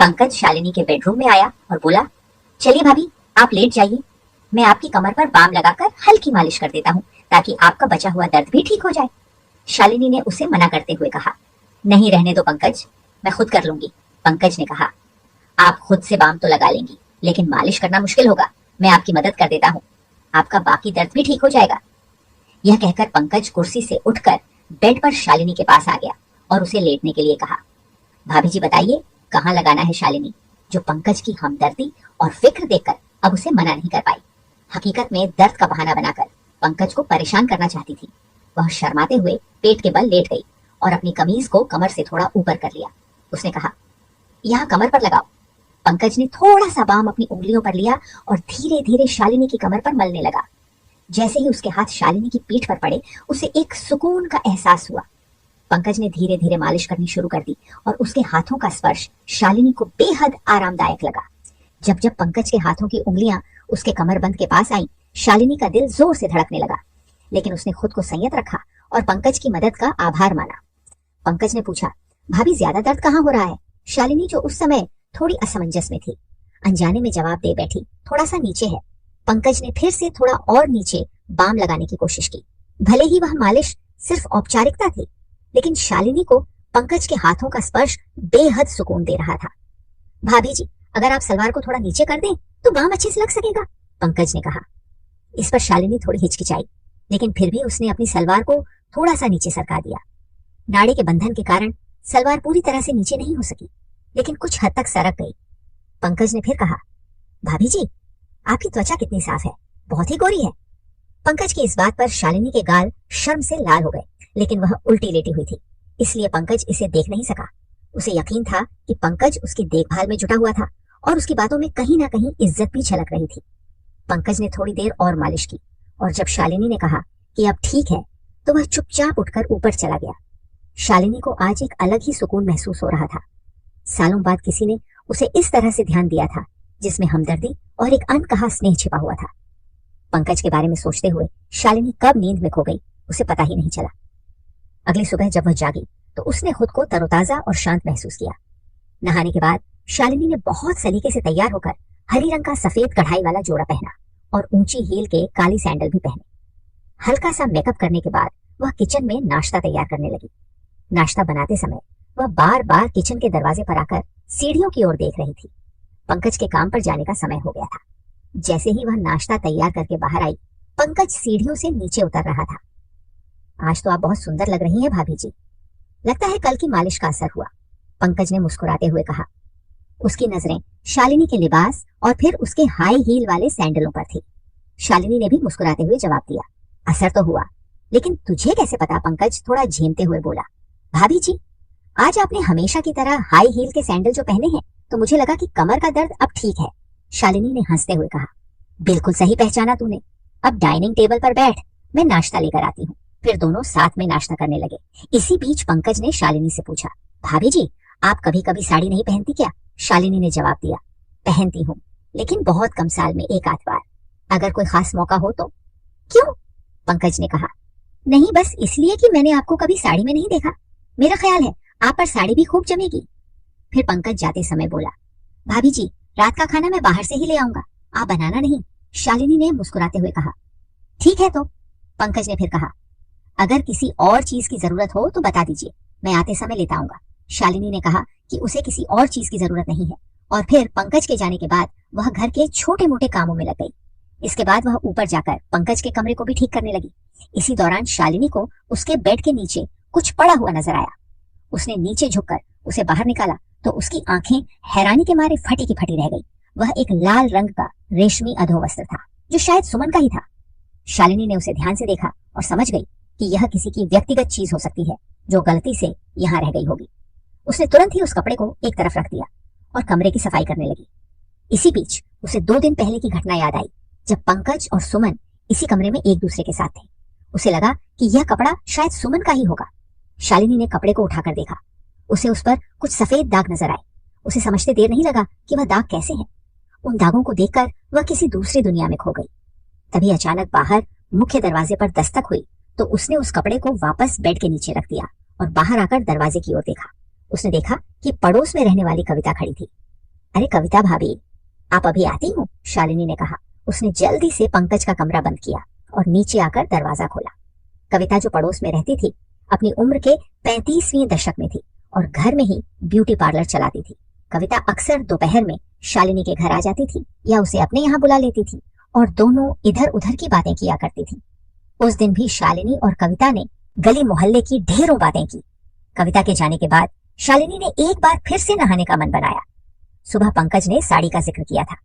पंकज शालिनी के बेडरूम में आया और बोला, चलिए भाभी, आप लेट जाइए, मैं आपकी कमर पर बाम लगाकर हल्की मालिश कर देता हूँ ताकि आपका बचा हुआ दर्द भी ठीक हो जाए। शालिनी ने उसे मना करते हुए कहा, नहीं, रहने दो पंकज, मैं खुद कर लूंगी। पंकज ने कहा, आप खुद से बाम तो लगा लेंगी, लेकिन मालिश करना मुश्किल होगा, मैं आपकी मदद कर देता हूँ, आपका बाकी दर्द भी ठीक हो जाएगा। यह कहकर पंकज कुर्सी से उठकर बेड पर शालिनी के पास आ गया और उसे लेटने के लिए कहा। भाभी जी बताइए, कहाँ लगाना है शालिनी, जो पंकज की हमदर्दी और फिक्र देखकर अब उसे मना नहीं कर पाई। हकीकत में दर्द का बहाना बनाकर पंकज को परेशान करना चाहती थी। वह शर्माते हुए पेट के बल लेट गई और अपनी कमीज को कमर से थोड़ा ऊपर कर लिया। उसने कहा, यहाँ कमर पर लगाओ। पंकज ने थोड़ा सा बाम अपनी उंगलियों पर लिया और धीरे धीरे शालिनी की कमर पर मलने लगा। जैसे ही उसके हाथ शालिनी की पीठ पर पड़े, उसे एक सुकून का एहसास हुआ। पंकज ने धीरे धीरे मालिश करनी शुरू कर दी और उसके हाथों का स्पर्श शालिनी को बेहद आरामदायक लगा। जब जब पंकज के हाथों की उंगलियां उसके कमरबंद के पास आईं, शालिनी का दिल जोर से धड़कने लगा, लेकिन उसने खुद को संयत रखा और पंकज की मदद का आभार माना। पंकज ने पूछा, भाभी ज्यादा दर्द कहाँ हो रहा है? शालिनी, जो उस समय थोड़ी असमंजस में थी, अनजाने में जवाब दे बैठी, थोड़ा सा नीचे है। पंकज ने फिर से थोड़ा और नीचे बाम लगाने की कोशिश की। भले ही वह मालिश सिर्फ औपचारिकता थी, लेकिन शालिनी को पंकज के हाथों का स्पर्श बेहद सुकून दे रहा था। भाभी जी, अगर आप सलवार को थोड़ा नीचे कर दें तो बाम अच्छे से लग सकेगा, पंकज ने कहा। इस पर शालिनी थोड़ी हिचकिचाई, लेकिन फिर भी उसने अपनी सलवार को थोड़ा सा नीचे सरका दिया। नाड़े के बंधन के कारण सलवार पूरी तरह से नीचे नहीं हो सकी, लेकिन कुछ हद तक सरक गई। पंकज ने फिर कहा, भाभी जी, आपकी त्वचा कितनी साफ है, बहुत ही गोरी है। पंकज की इस बात पर शालिनी के गाल शर्म से लाल हो गए, लेकिन वह उल्टी लेटी हुई थी, इसलिए पंकज इसे देख नहीं सका। उसे यकीन था कि पंकज उसकी देखभाल में जुटा हुआ था और उसकी बातों में कहीं ना कहीं इज्जत भी झलक रही थी। पंकज ने थोड़ी देर और मालिश की और जब शालिनी ने कहा कि अब ठीक है, तो वह चुपचाप उठकर ऊपर चला गया। शालिनी को आज एक अलग ही सुकून महसूस हो रहा था। सालों बाद किसी ने उसे इस तरह से ध्यान दिया था, जिसमें हमदर्दी और एक अनकहा स्नेह छिपा हुआ था। पंकज के बारे में सोचते हुए शालिनी कब नींद में खो गई, उसे पता ही नहीं चला। अगली सुबह जब वह जागी तो उसने खुद को तरोताजा और शांत महसूस किया। नहाने के बाद शालिनी ने बहुत सलीके से तैयार होकर हरी रंग का सफेद कढ़ाई वाला जोड़ा पहना और ऊंची हील के काली सैंडल भी पहने। हल्का सा मेकअप करने के बाद वह किचन में नाश्ता तैयार करने लगी। नाश्ता बनाते समय वह बार बार किचन के दरवाजे पर आकर सीढ़ियों की ओर देख रही थी। पंकज के काम पर जाने का समय हो गया था। जैसे ही वह नाश्ता तैयार करके बाहर आई, पंकज सीढ़ियों से नीचे उतर रहा था। आज तो आप बहुत सुंदर लग रही हैं भाभी जी, लगता है कल की मालिश का असर हुआ, पंकज ने मुस्कुराते हुए कहा। उसकी नजरें शालिनी के लिबास और फिर उसके हाई हील वाले सैंडलों पर थी। शालिनी ने भी मुस्कुराते हुए जवाब दिया, असर तो हुआ, लेकिन तुझे कैसे पता? पंकज थोड़ा झेमते हुए बोला। भाभी जी, आज आपने हमेशा की तरह हाई हील के सैंडल जो पहने हैं, तो मुझे लगा कि कमर का दर्द अब ठीक है, शालिनी ने हंसते हुए कहा। बिल्कुल सही पहचाना तूने, अब डाइनिंग टेबल पर बैठ, मैं नाश्ता लेकर आती हूँ। फिर दोनों साथ में नाश्ता करने लगे। इसी बीच पंकज ने शालिनी से पूछा, भाभी जी, आप कभी कभी साड़ी नहीं पहनती क्या? शालिनी ने जवाब दिया, पहनती हूँ, लेकिन बहुत कम साल में एक आध बार, अगर कोई खास मौका हो तो। क्यों? पंकज ने कहा। नहीं, बस इसलिए कि मैंने आपको कभी साड़ी में नहीं देखा, मेरा ख्याल है आप पर साड़ी भी खूब जमेगी। फिर पंकज जाते समय बोला, भाभी जी, रात का खाना मैं बाहर से ही ले आऊंगा, आप बनाना नहीं, शालिनी ने मुस्कुराते हुए कहा। ठीक है तो, पंकज ने फिर कहा, अगर किसी और चीज की जरूरत हो तो बता दीजिए, मैं आते समय लेता आऊंगा। शालिनी ने कहा कि उसे किसी और चीज की जरूरत नहीं है और फिर पंकज के जाने के बाद वह घर के छोटे मोटे कामों में लग गई। इसके बाद वह ऊपर जाकर पंकज के कमरे को भी ठीक करने लगी। इसी दौरान शालिनी को उसके बेड के नीचे कुछ पड़ा हुआ नजर आया। उसने नीचे झुककर उसे बाहर निकाला तो उसकी आंखें हैरानी के मारे फटी की फटी रह गई। वह एक लाल रंग का रेशमी अधोवस्त्र था, जो शायद सुमन का ही था। शालिनी ने उसे ध्यान से देखा और समझ गई कि यह किसी की व्यक्तिगत चीज हो सकती है, जो गलती से यहाँ रह गई होगी। उसने तुरंत ही उस कपड़े को एक तरफ रख दिया और कमरे की सफाई करने लगी। इसी बीच उसे 2 दिन पहले की घटना याद आई, जब पंकज और सुमन इसी कमरे में एक दूसरे के साथ थे। उसे लगा कि यह कपड़ा शायद सुमन का ही होगा। शालिनी ने कपड़े को उठाकर देखा, उसे उस पर कुछ सफेद दाग नजर आए। उसे समझते देर नहीं लगा कि वह दाग कैसे हैं। उन दागों को देखकर वह किसी दूसरी दुनिया में खो गई। तभी अचानक बाहर मुख्य दरवाजे पर दस्तक हुई तो उसने उस कपड़े को वापस बेड के नीचे रख दिया और बाहर आकर दरवाजे की ओर देखा। उसने देखा कि पड़ोस में रहने वाली कविता खड़ी थी। अरे कविता भाभी, आप अभी आती हो? शालिनी ने कहा। उसने जल्दी से पंकज का कमरा बंद किया और नीचे आकर दरवाजा खोला। कविता जो पड़ोस में रहती थी, अपनी उम्र के 35वें दशक में थी और घर में ही ब्यूटी पार्लर चलाती थी। कविता अक्सर दोपहर में शालिनी के घर आ जाती थी या उसे अपने यहाँ बुला लेती थी और दोनों इधर उधर की बातें किया करती थी। उस दिन भी शालिनी और कविता ने गली मोहल्ले की ढेरों बातें की। कविता के जाने के बाद शालिनी ने एक बार फिर से नहाने का मन बनाया। सुबह पंकज ने साड़ी का जिक्र किया था,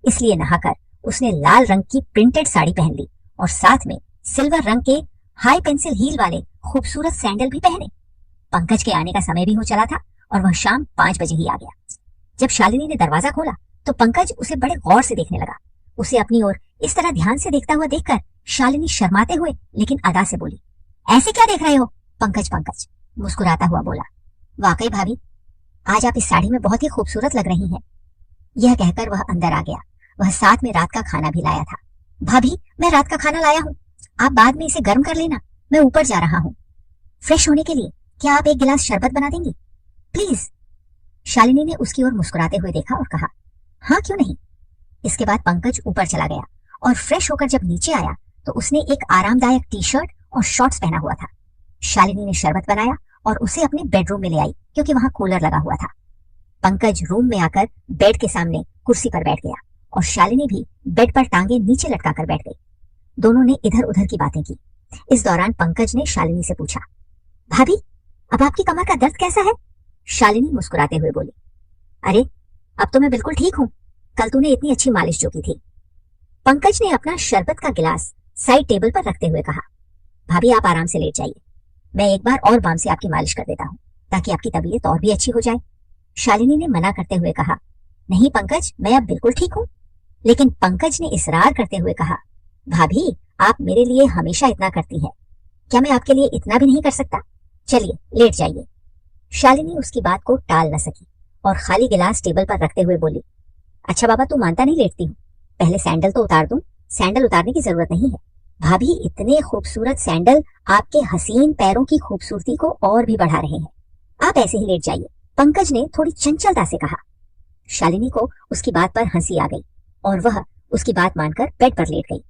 इसलिए नहाकर उसने लाल रंग की प्रिंटेड साड़ी पहन ली और साथ में सिल्वर रंग के हाई पेंसिल हील वाले खूबसूरत सैंडल भी पहने। पंकज के आने का समय भी हो चला था और वह शाम 5 बजे ही आ गया। जब शालिनी ने दरवाजा खोला तो पंकज उसे बड़े गौर से देखने लगा। उसे अपनी ओर इस तरह ध्यान से देखता हुआ देखकर शालिनी शर्माते हुए लेकिन अदा से बोली, ऐसे क्या देख रहे हो? पंकज मुस्कुराता हुआ बोला, वाकई भाभी, आज आप इस साड़ी में बहुत ही खूबसूरत लग रही हैं। यह कहकर वह अंदर आ गया। वह साथ में रात का खाना भी लाया था। भाभी, मैं रात का खाना लाया हूँ, आप बाद में इसे गर्म कर लेना, मैं ऊपर जा रहा हूँ फ्रेश होने के लिए। क्या आप एक गिलास शरबत बना देंगी प्लीज? शालिनी ने उसकी ओर मुस्कुराते हुए देखा और कहा, हाँ क्यों नहीं। इसके बाद पंकज ऊपर चला गया और फ्रेश होकर जब नीचे आया तो उसने एक आरामदायक टी शर्ट और शॉर्ट्स पहना हुआ था। शालिनी ने शरबत बनाया और उसे अपने बेडरूम में ले आई क्योंकि वहां कूलर लगा हुआ था। पंकज रूम में आकर बेड के सामने कुर्सी पर बैठ गया और शालिनी भी बेड पर टांगे नीचे लटकाकर बैठ गई। दोनों ने इधर उधर की बातें की। इस दौरान पंकज ने शालिनी से पूछा, भाभी, अब आपकी कमर का दर्द कैसा है? शालिनी मुस्कुराते हुए बोली, अरे अब तो मैं बिल्कुल ठीक हूँ, कल तूने इतनी अच्छी मालिश जो की थी। पंकज ने अपना शरबत का गिलास साइड टेबल पर रखते हुए कहा, भाभी आप आराम से लेट जाइए, मैं एक बार और बाम से आपकी मालिश कर देता हूँ ताकि आपकी तबीयत और भी अच्छी हो जाए। शालिनी ने मना करते हुए कहा, नहीं पंकज, मैं अब बिल्कुल ठीक हूँ। लेकिन पंकज ने इसरार करते हुए कहा, भाभी आप मेरे लिए हमेशा इतना करती है, क्या मैं आपके लिए इतना भी नहीं कर सकता? चलिए लेट जाइए। शालिनी उसकी बात को टाल न सकी और खाली गिलास टेबल पर रखते हुए बोली, अच्छा बाबा, तू मानता नहीं लेटती हूँ, पहले सैंडल तो उतार दूं। सैंडल उतारने की जरूरत नहीं है भाभी, इतने खूबसूरत सैंडल आपके हसीन पैरों की खूबसूरती को और भी बढ़ा रहे हैं, आप ऐसे ही लेट जाइए, पंकज ने थोड़ी चंचलता से कहा। शालिनी को उसकी बात पर हंसी आ गई और वह उसकी बात मानकर बेड पर लेट गई।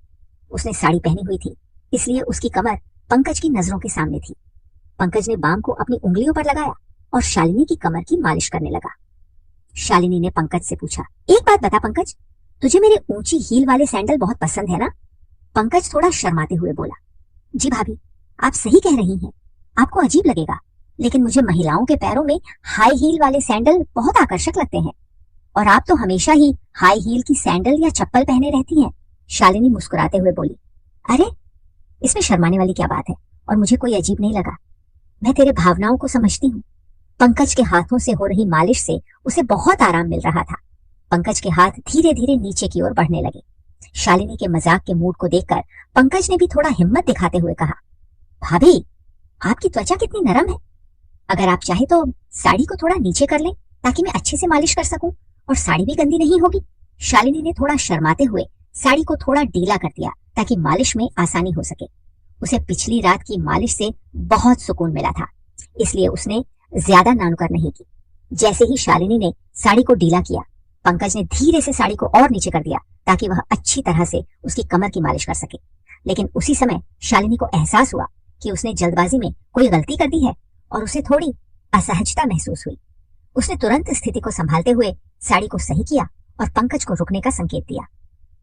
उसने साड़ी पहनी हुई थी, इसलिए उसकी कमर पंकज की नजरों के सामने थी। पंकज ने बाम को अपनी उंगलियों पर लगाया और शालिनी की कमर की मालिश करने लगा। शालिनी ने पंकज से पूछा, एक बात बता पंकज, तुझे मेरे ऊंची हील वाले सैंडल बहुत पसंद है ना? पंकज थोड़ा शर्माते हुए बोला, जी भाभी, आप सही कह रही हैं, आपको अजीब लगेगा, लेकिन मुझे महिलाओं के पैरों में हाई हील वाले सैंडल बहुत आकर्षक लगते हैं और आप तो हमेशा ही हाई हील की सैंडल या चप्पल पहने रहती हैं। शालिनी मुस्कुराते हुए बोली, अरे इसमें शर्माने वाली क्या बात है, और मुझे कोई अजीब नहीं लगा, मैं तेरे भावनाओं को समझती हूँ। पंकज के हाथों से हो रही मालिश से उसे बहुत आराम मिल रहा था। पंकज के हाथ धीरे धीरे नीचे की ओर बढ़ने लगे। शालिनी के मजाक के मूड को देखकर पंकज ने भी थोड़ा हिम्मत दिखाते हुए कहा, भाभी आपकी त्वचा कितनी नरम है, अगर आप चाहे तो साड़ी को थोड़ा नीचे कर लें ताकि मैं अच्छे से मालिश कर सकूं और साड़ी भी गंदी नहीं होगी। शालिनी ने थोड़ा शर्माते हुए साड़ी को थोड़ा ढीला कर दिया ताकि मालिश में आसानी हो सके। उसे पिछली रात की मालिश से बहुत सुकून मिला था, इसलिए उसने ज्यादा नानुकर नहीं की। जैसे ही शालिनी ने साड़ी को ढीला किया, पंकज ने धीरे से साड़ी को और नीचे कर दिया ताकि वह अच्छी तरह से उसकी कमर की मालिश कर सके। लेकिन उसी समय शालिनी को एहसास हुआ कि उसने जल्दबाजी में कोई गलती कर दी है और उसे थोड़ी असहजता महसूस हुई। उसने तुरंत स्थिति को संभालते हुए साड़ी को सही किया और पंकज को रुकने का संकेत दिया।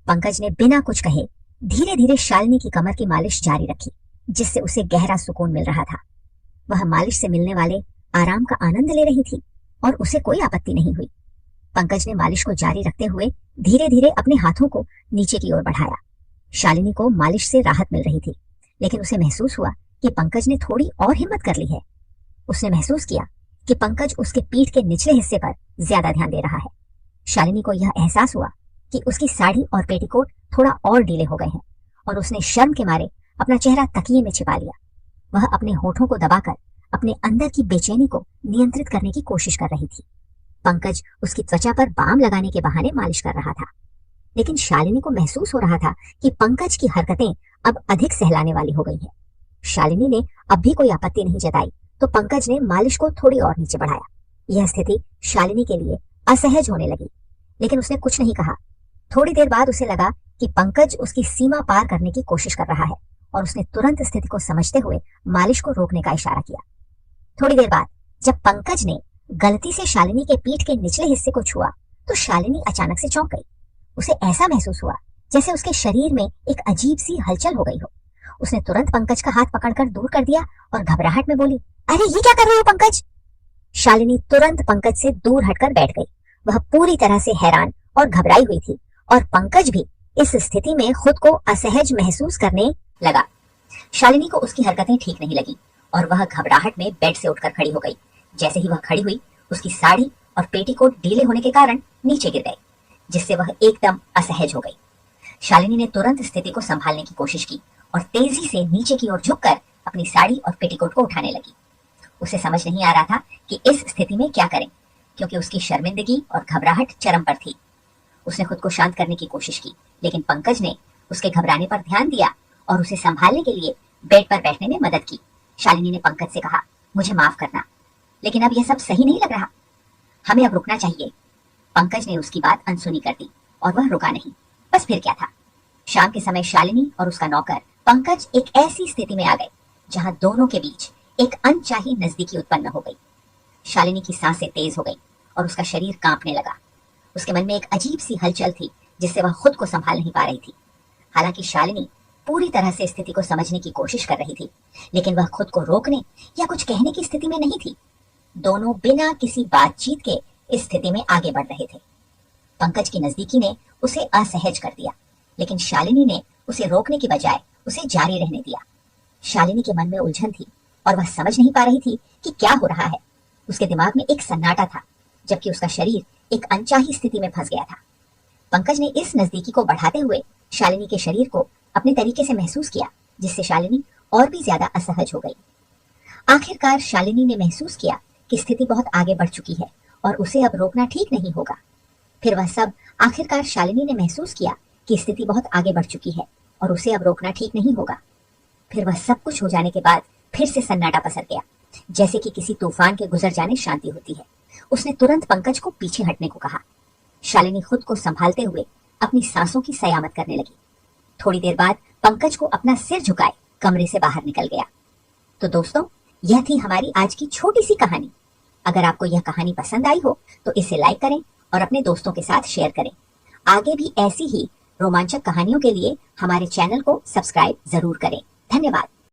पंकज ने बिना कुछ कहे धीरे धीरे शालिनी की कमर की मालिश जारी रखी, जिससे उसे गहरा सुकून मिल रहा था। वह मालिश से मिलने वाले आराम का आनंद ले रही थी और उसे कोई आपत्ति नहीं हुई। पंकज ने मालिश को जारी रखते हुए धीरे धीरे अपने हाथों को नीचे की ओर बढ़ाया। शालिनी को मालिश से राहत मिल रही थी, लेकिन उसे महसूस हुआ कि पंकज ने थोड़ी और हिम्मत कर ली है। उसने महसूस किया कि पंकज उसके पीठ के निचले हिस्से पर ज्यादा ध्यान दे रहा है। शालिनी को यह एहसास हुआ कि उसकी साड़ी और पेटीकोट थोड़ा और ढीले हो गए हैं और उसने शर्म के मारे अपना चेहरा तकिए में छिपा लिया। वह अपने होठों को दबाकर अपने अंदर की बेचैनी को नियंत्रित करने की कोशिश कर रही थी। पंकज उसकी त्वचा पर बाम लगाने के बहाने मालिश कर रहा था, लेकिन शालिनी को महसूस हो रहा था कि पंकज की हरकतें अब अधिक सहलाने वाली हो गई हैं। शालिनी ने अब भी कोई आपत्ति नहीं जताई तो पंकज ने मालिश को थोड़ी और नीचे बढ़ाया। यह स्थिति शालिनी के लिए असहज होने लगी लेकिन उसने कुछ नहीं कहा। थोड़ी देर बाद उसे लगा कि पंकज उसकी सीमा पार करने की कोशिश कर रहा है और उसने तुरंत स्थिति को समझते हुए मालिश को रोकने का इशारा किया। थोड़ी देर बाद जब पंकज ने गलती से शालिनी के पीठ के निचले हिस्से को छुआ तो शालिनी अचानक से चौंक गई। उसे ऐसा महसूस हुआ जैसे उसके शरीर में एक अजीब सी हलचल हो गई हो। उसने तुरंत पंकज का हाथ पकड़कर दूर कर दिया और घबराहट में बोली, अरे ये क्या कर रहे हो पंकज? शालिनी तुरंत पंकज से दूर हटकर बैठ गई। वह पूरी तरह से हैरान और घबराई हुई थी और पंकज भी इस स्थिति में खुद को असहज महसूस करने लगा। शालिनी को उसकी हरकतें ठीक नहीं लगी और वह घबराहट में बेड से उठकर खड़ी हो गई। जैसे ही वह खड़ी हुई, उसकी साड़ी और पेटीकोट ढीले होने के कारण नीचे गिर गए, जिससे वह एकदम असहज हो गई। शालिनी ने तुरंत स्थिति को संभालने की कोशिश की और तेजी से नीचे की ओर झुककर अपनी साड़ी और पेटीकोट को उठाने लगी। उसे समझ नहीं आ रहा था कि इस स्थिति में क्या करें, क्योंकि उसकी शर्मिंदगी और घबराहट चरम पर थी। उसने खुद को शांत करने की कोशिश की, लेकिन पंकज ने उसके घबराने पर ध्यान दिया और उसे संभालने के लिए बेड पर बैठने में मदद की। शालिनी ने पंकज से कहा, मुझे माफ करना, लेकिन अब यह सब सही नहीं लग रहा, हमें अब रुकना चाहिए। पंकज ने उसकी बात अनसुनी कर दी और वह रुका नहीं। बस फिर क्या था। शाम के समय शालिनी और उसका नौकर पंकज एक ऐसी स्थिति में आ गए जहां दोनों के बीच एक अनचाही नजदीकी उत्पन्न हो गई। शालिनी की सांसें तेज हो गई और उसका शरीर कांपने लगा। उसके मन में एक अजीब सी हलचल थी जिससे वह खुद को संभाल नहीं पा रही थी। हालांकि शालिनी पूरी तरह से स्थिति को समझने की कोशिश कर रही थी, लेकिन वह खुद को रोकने या कुछ कहने की स्थिति में नहीं थी। दोनों बिना किसी बातचीत के इस स्थिति में आगे बढ़ रहे थे। पंकज की नजदीकी ने उसे असहज कर दिया, लेकिन शालिनी ने उसे रोकने की बजाय उसे जारी रहने दिया। शालिनी के मन में उलझन थी और वह समझ नहीं पा रही थी कि क्या हो रहा है। उसके दिमाग में एक सन्नाटा था, जबकि उसका शरीर एक अनचाही स्थिति में फंस गया था। पंकज ने इस नजदीकी को बढ़ाते हुए शालिनी के शरीर को अपने तरीके से महसूस किया, जिससे शालिनी और भी ज्यादा असहज हो गई। आखिरकार शालिनी ने महसूस किया कि स्थिति बहुत आगे बढ़ चुकी है और उसे अब रोकना ठीक नहीं होगा। फिर वह सब आखिरकार शालिनी ने महसूस किया कि स्थिति बहुत आगे बढ़ चुकी है और उसे अब रोकना ठीक नहीं होगा। फिर वह सब कुछ हो जाने के बाद फिर से सन्नाटा पसर गया, जैसे कि किसी तूफान के गुजर जाने शांति होती है। उसने तुरंत पंकज को पीछे हटने को कहा। शालिनी खुद को संभालते हुए अपनी सांसों की सयामत करने लगी। थोड़ी देर बाद पंकज को अपना सिर झुकाए कमरे से बाहर निकल गया। तो दोस्तों, यह थी हमारी आज की छोटी सी कहानी। अगर आपको यह कहानी पसंद आई हो तो इसे लाइक करें और अपने दोस्तों के साथ शेयर करें। आगे भी ऐसी ही रोमांचक कहानियों के लिए हमारे चैनल को सब्सक्राइब जरूर करें। धन्यवाद।